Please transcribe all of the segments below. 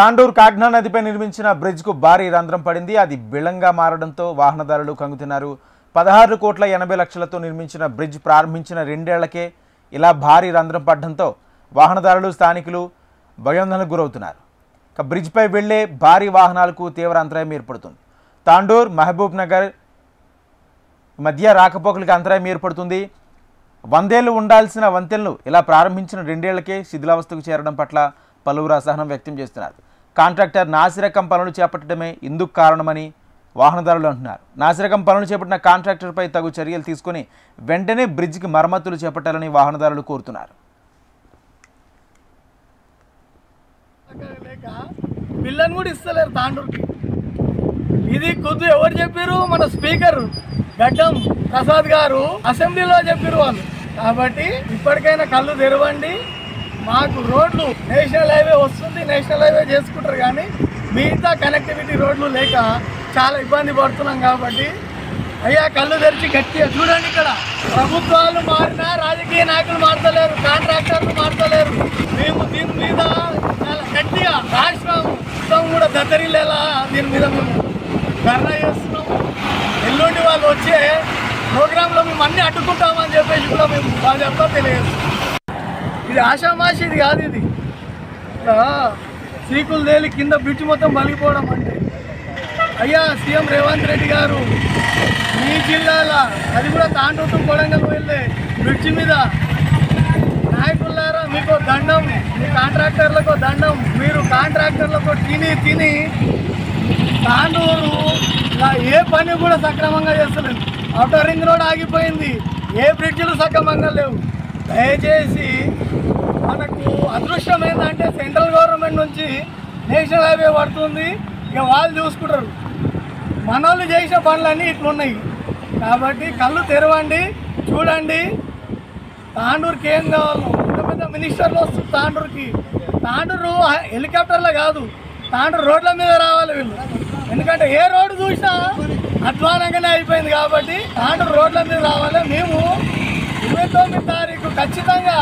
తాండూరు కాగ్నా నదిపై నిర్మించిన బ్రిడ్జ్కు భారీ రంధ్రం పడింది. అది బిళంగా మారడంతో వాహనదారులు కంగుతున్నారు. 16,80,00,000తో నిర్మించిన బ్రిడ్జ్ ప్రారంభించిన 2 ఏళ్లకే ఇలా భారీ రంధ్రం పడడంతో వాహనదారులు స్థానికులు భయాందోళనకు గురవుతున్నారు. బ్రిడ్జ్పై వెళ్లే భారీ వాహనాలకు తీవ్ర అంతరాయం ఏర్పడుతుంది. తాండూర్ మహబూబ్ నగర్ మధ్య రాకపోకలకు అంతరాయం ఏర్పడుతుంది. 100 ఏళ్లు ఉండాల్సిన వంతెనలు ఇలా ప్రారంభించిన 2 ఏళ్లకే శిథిలావస్థకు చేరడం పట్ల పలువురు అసహనం వ్యక్తం చేస్తున్నారు. కాంట్రాక్టర్ నాసిరకం పనులు చేపట్టడమే ఇందుకు కారణమని వాహనదారులు అంటున్నారు. నాసిరకం పనులు చేపట్టిన కాంట్రాక్టర్పై తగు చర్యలు తీసుకుని వెంటనే బ్రిడ్జికి మరమ్మతులు చేపట్టాలని వాహనదారులు కోరుతున్నారు. బిల్లని కూడా ఇస్తలేరు తాండూరుకి. ఇది కొద్ది ఎవరు చెప్పారు? మన స్పీకర్ గడ్డం ప్రసాద్ గారు అసెంబ్లీలో చెప్పారు వాళ్ళు. కాబట్టి ఇప్పటికైనా కళ్ళు తెరవండి. మాకు రోడ్లు నేషనల్ హైవే వస్తుంది, నేషనల్ హైవే చేసుకుంటారు, కానీ మిగతా కనెక్టివిటీ రోడ్లు లేక చాలా ఇబ్బంది పడుతున్నాం. కాబట్టి అయ్యా కళ్ళు తెరిచి గట్టిగా చూడండి. ఇక్కడ ప్రభుత్వాలు మారినా రాజకీయ నాయకులు మారతలేరు, కాంట్రాక్టర్లు మారతలేరు. మేము దీని మీద చాలా గట్టిగా రాష్ట్రం కూడా దద్దరిల్లేలా దీని మీద మేము ధర్నా చేస్తున్నాము. ఎల్లుండి వాళ్ళు వచ్చే ప్రోగ్రాంలో మేము అన్నీ అడ్డుకుంటామని చెప్పేసి కూడా మేము బాగా తెలియజేస్తున్నాం. ఇది ఆషామాషి ఇది కాదు. ఇది సీకులు తేలి కింద బ్రిడ్జ్ మొత్తం బలిపోవడం అంటే అయ్యా సీఎం రేవంత్ రెడ్డి గారు మీ జిల్లాల అది కూడా తాండూరు కొడంగల్ వెళ్ళే బ్రిడ్జ్ మీద నాయకులారా మీకు దండం, మీ కాంట్రాక్టర్లకు దండం. మీరు కాంట్రాక్టర్లకు తిని తాండూరు ఏ పని కూడా సక్రమంగా చేస్తలేదు. ఔటర్ రింగ్ రోడ్ ఆగిపోయింది, ఏ బ్రిడ్జ్లు సక్రమంగా లేవు. దయచేసి మనకు అదృష్టం ఏంటంటే సెంట్రల్ గవర్నమెంట్ నుంచి నేషనల్ హైవే పడుతుంది, ఇక వాళ్ళు చూసుకుంటారు. మనోళ్ళు చేసిన పనులన్నీ ఇట్లున్నాయి. కాబట్టి కళ్ళు తెరవండి, చూడండి. తాండూరుకి ఏం కావాలో పెద్ద పెద్ద మినిస్టర్లు వస్తుంది తాండూరుకి. తాండూరు హెలికాప్టర్లో కాదు, తాండూరు రోడ్ల మీద రావాలి వీళ్ళు. ఎందుకంటే ఏ రోడ్డు చూసినా అధ్వానంగానే అయిపోయింది. కాబట్టి తాండూరు రోడ్ల మీద రావాలి. మేము 29వ తారీఖు ఖచ్చితంగా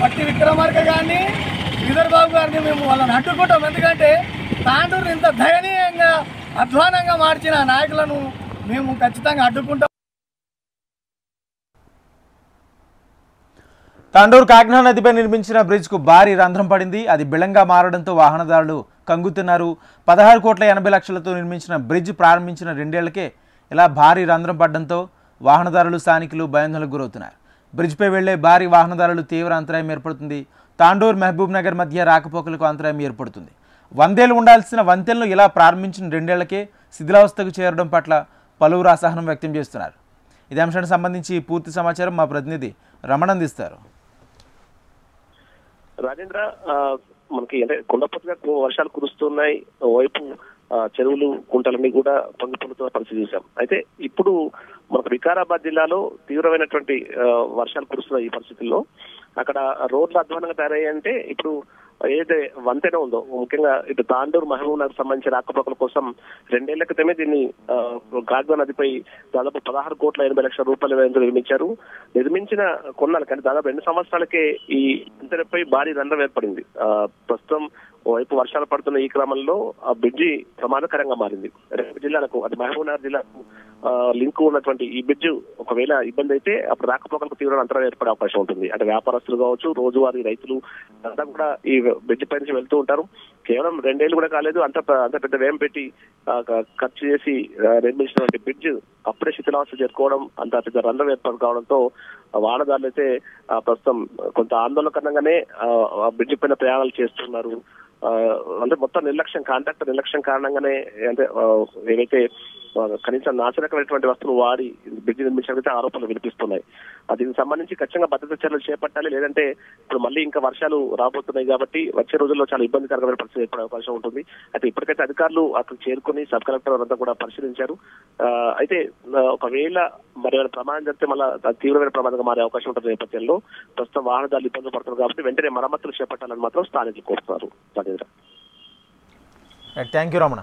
పట్టి విక్రమార్క గారిని, శ్రీధర్ బాబు గారిని మేము వాళ్ళని అడ్డుకుంటాం. ఎందుకంటే తాండూరు ఇంత దయనీయంగా అధ్వానంగా మార్చిన నాయకులను మేము ఖచ్చితంగా అడ్డుకుంటాం. తాండూరు కాగ్నా నదిపై నిర్మించిన బ్రిడ్జ్కు భారీ రంధ్రం పడింది. అది బిళంగా మారడంతో వాహనదారులు కంగుతున్నారు. 16,80,00,000తో నిర్మించిన బ్రిడ్జ్ ప్రారంభించిన 2 ఏళ్లకే ఇలా భారీ రంధ్రం పడడంతో వాహనదారులు స్థానికులు భయాందోళనకు గురవుతున్నారు. బ్రిడ్జ్పై వెళ్లే భారీ వాహనదారులు తీవ్ర అంతరాయం ఏర్పడుతుంది. తాండూర్ మహబూబ్ నగర్ మధ్య రాకపోకలకు అంతరాయం ఏర్పడుతుంది. 100 ఏళ్లు ఉండాల్సిన వంతెనలు ఇలా ప్రారంభించిన 2 ఏళ్లకే శిథిలావస్థకు చేరడం పట్ల పలువురు అసహనం వ్యక్తం చేస్తున్నారు. ఇదే అంశానికి సంబంధించి పూర్తి సమాచారం మా ప్రతినిధి రమణ అందిస్తారు. రాజేంద్ర, మనకి అంటే కొండపొట్టుగా వర్షాలు కురుస్తున్నాయి. ఓవైపు చెరువులు కుంటలన్నీ కూడా పొంగిపోతున్న పరిస్థితి చూసాం. అయితే ఇప్పుడు మనకు వికారాబాద్ జిల్లాలో తీవ్రమైనటువంటి వర్షాలు కురుస్తున్న ఈ పరిస్థితుల్లో అక్కడ రోడ్లు అధ్వానంగా తయారయ్యాయంటే ఇప్పుడు ఏదైతే వంతెన ఉందో, ముఖ్యంగా ఇటు తాండూరు మహబూబ్ నగర్ సంబంధించిన రాకపోకల కోసం 2 ఏళ్ల క్రితమే దీన్ని కాగ్నా నదిపై దాదాపు 16,80,00,000 రూపాయల వ్యయంతో నిర్మించారు. నిర్మించిన కొన్నాళ్ళకి అంటే దాదాపు 2 సంవత్సరాలకే ఈ వంతెనపై భారీ రంధ్రం ఏర్పడింది. ప్రస్తుతం ఓవైపు వర్షాలు పడుతున్న ఈ క్రమంలో ఆ బ్రిడ్జి ప్రమాదకరంగా మారింది. 2 జిల్లాలకు అంటే మహబూబ్ నగర్ జిల్లాకు లింక్ ఉన్నటువంటి ఈ బ్రిడ్జ్ ఒకవేళ ఇబ్బంది అయితే అప్పుడు రాకపోకలకు తీవ్ర అంతరం ఏర్పడే అవకాశం ఉంటుంది. అంటే వ్యాపారస్తులు కావచ్చు, రోజువారీ రైతులు అంతా కూడా ఈ బ్రిడ్జ్ పై నుంచి వెళ్తూ ఉంటారు. కేవలం 2 ఏళ్లు కూడా కాలేదు, అంత పెద్ద వ్యయం పెట్టి ఖర్చు చేసి నిర్మించినటువంటి బ్రిడ్జ్ అప్పుడే శిథిలావస్థ చేరుకోవడం, అంత పెద్ద రంధ్రం ఏర్పాటు కావడంతో వాహనదారులు అయితే ప్రస్తుతం కొంత ఆందోళనకరంగానే బ్రిడ్జ్ పైన ప్రయాణాలు చేస్తున్నారు. అంటే మొత్తం నిర్లక్ష్యం, కాంట్రాక్టర్ నిర్లక్ష్యం కారణంగానే అంటే ఏవైతే కనీసం నాశనకమైనటువంటి వస్తువులు వాడి బ్రిడ్జ్ నిర్మించినట్లయితే ఆరోపణలు వినిపిస్తున్నాయి. దీనికి సంబంధించి ఖచ్చితంగా భద్రతా చర్యలు చేపట్టాలి. లేదంటే ఇప్పుడు మళ్ళీ ఇంకా వర్షాలు రాబోతున్నాయి కాబట్టి వచ్చే రోజుల్లో చాలా ఇబ్బందికరమైన పరిస్థితి ఏర్పడే అవకాశం ఉంటుంది. అయితే ఇప్పటికైతే అధికారులు అక్కడ చేరుకుని సబ్ కలెక్టర్ అంతా కూడా పరిశీలించారు. అయితే ఒకవేళ మరి ప్రమాదం జరిగితే మళ్ళీ తీవ్రమైన ప్రమాదంగా మారే అవకాశం ఉంటుంది. నేపథ్యంలో ప్రస్తుతం వాహనదారులు ఇబ్బందులు పడుతున్నారు కాబట్టి వెంటనే మరమ్మతులు చేపట్టాలని మాత్రం స్థానికులు కోరుతున్నారు. Thank you Ramana.